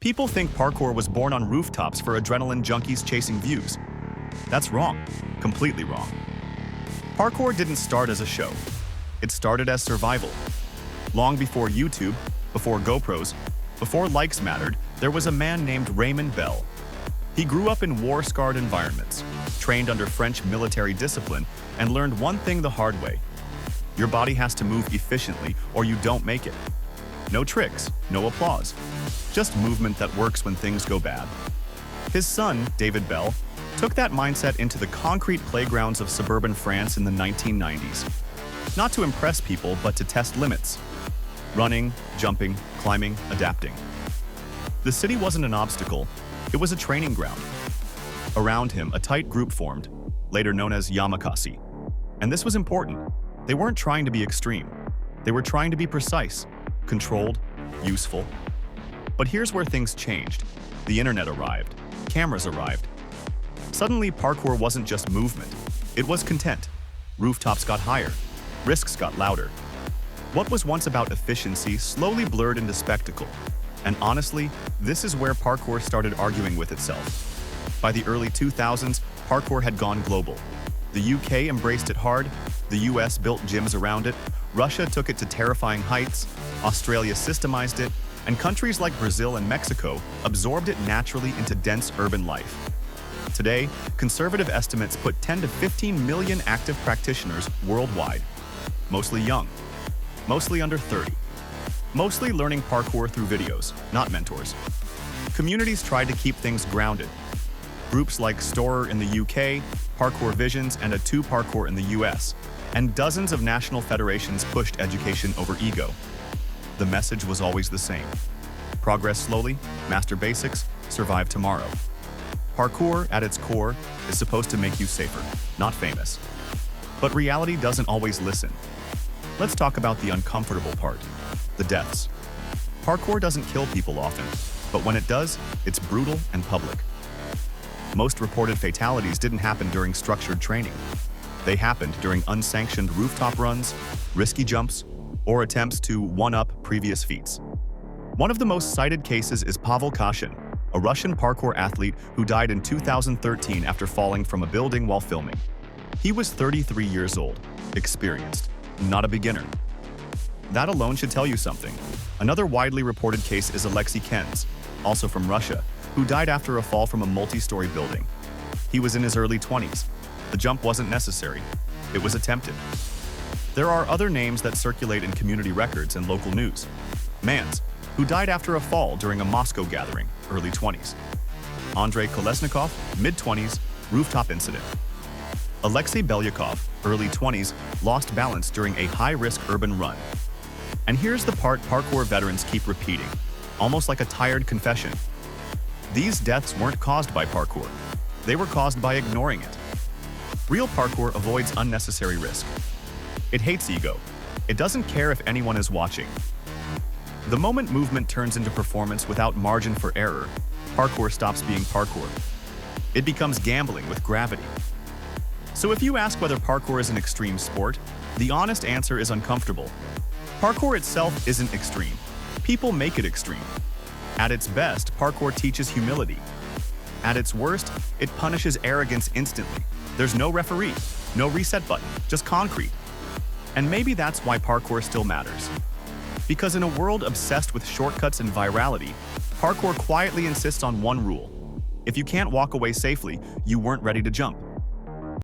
People think parkour was born on rooftops for adrenaline junkies chasing views. That's wrong, completely wrong. Parkour didn't start as a show. It started as survival. Long before YouTube, before GoPros, before likes mattered, there was a man named Raymond Belle. He grew up in war-scarred environments, trained under French military discipline, and learned one thing the hard way. Your body has to move efficiently or you don't make it. No tricks, no applause. Just movement that works when things go bad. His son, David Belle, took that mindset into the concrete playgrounds of suburban France in the 1990s. Not to impress people, but to test limits. Running, jumping, climbing, adapting. The city wasn't an obstacle, it was a training ground. Around him, a tight group formed, later known as Yamakasi. And this was important. They weren't trying to be extreme. They were trying to be precise, controlled, useful. But here's where things changed. The internet arrived. Cameras arrived. Suddenly, parkour wasn't just movement. It was content. Rooftops got higher. Risks got louder. What was once about efficiency slowly blurred into spectacle. And honestly, this is where parkour started arguing with itself. By the early 2000s, parkour had gone global. The UK embraced it hard, the US built gyms around it, Russia took it to terrifying heights, Australia systemized it, and countries like Brazil and Mexico absorbed it naturally into dense urban life. Today, conservative estimates put 10 to 15 million active practitioners worldwide. Mostly young, mostly under 30. Mostly learning parkour through videos, not mentors. Communities tried to keep things grounded. Groups like Storer in the UK, Parkour Visions, and A2 Parkour in the US, and dozens of national federations pushed education over ego. The message was always the same. Progress slowly, master basics, survive tomorrow. Parkour, at its core, is supposed to make you safer, not famous. But reality doesn't always listen. Let's talk about the uncomfortable part, the deaths. Parkour doesn't kill people often, but when it does, it's brutal and public. Most reported fatalities didn't happen during structured training. They happened during unsanctioned rooftop runs, risky jumps, or attempts to one-up previous feats. One of the most cited cases is Pavel Kashin, a Russian parkour athlete who died in 2013 after falling from a building while filming. He was 33 years old, experienced, not a beginner. That alone should tell you something. Another widely reported case is Alexei Kenz, also from Russia, who died after a fall from a multi-story building. He was in his early 20s. The jump wasn't necessary. It was attempted. There are other names that circulate in community records and local news. Mans, who died after a fall during a Moscow gathering, early 20s. Andrei Kolesnikov, mid-20s, rooftop incident. Alexei Belyakov, early 20s, lost balance during a high-risk urban run. And here's the part parkour veterans keep repeating, almost like a tired confession. These deaths weren't caused by parkour. They were caused by ignoring it. Real parkour avoids unnecessary risk. It hates ego. It doesn't care if anyone is watching. The moment movement turns into performance without margin for error, parkour stops being parkour. It becomes gambling with gravity. So if you ask whether parkour is an extreme sport, the honest answer is uncomfortable. Parkour itself isn't extreme. People make it extreme. At its best, parkour teaches humility. At its worst, it punishes arrogance instantly. There's no referee, no reset button, just concrete. And maybe that's why parkour still matters. Because in a world obsessed with shortcuts and virality, parkour quietly insists on one rule. If you can't walk away safely, you weren't ready to jump.